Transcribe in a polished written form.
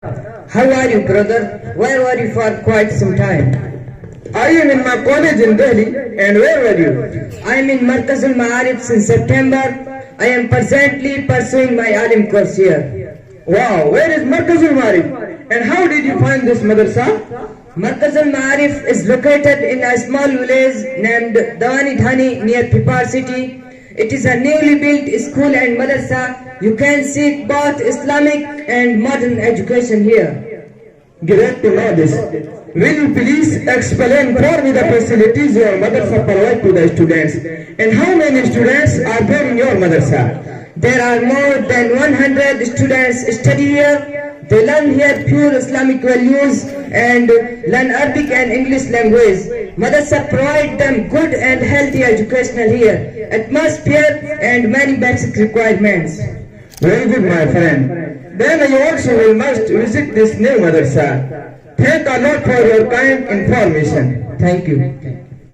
How are you, brother? Where were you for quite some time? I am in my college in Delhi, and where were you? I am in Markaz al-Ma'arif since September. I am presently pursuing my alim course here. Wow, where is Markaz al-Marif? And how did you find this madrasa? Markaz al-Ma'arif is located in a small village named Dawani Dhani near Pipar city. It is a newly built school and madrasa. You can seek both Islamic and modern education here. Great to know this. Will you please explain for me the facilities your madrasa provide to the students? And how many students are there in your madrasa? There are more than 100 students study here. They learn here pure Islamic values and learn Arabic and English language. Madrasa provide them good and healthy educational here, atmosphere and many basic requirements. Very good, my friend. Then you also will must visit this new madrasa. Thank Allah for your kind information. Thank you.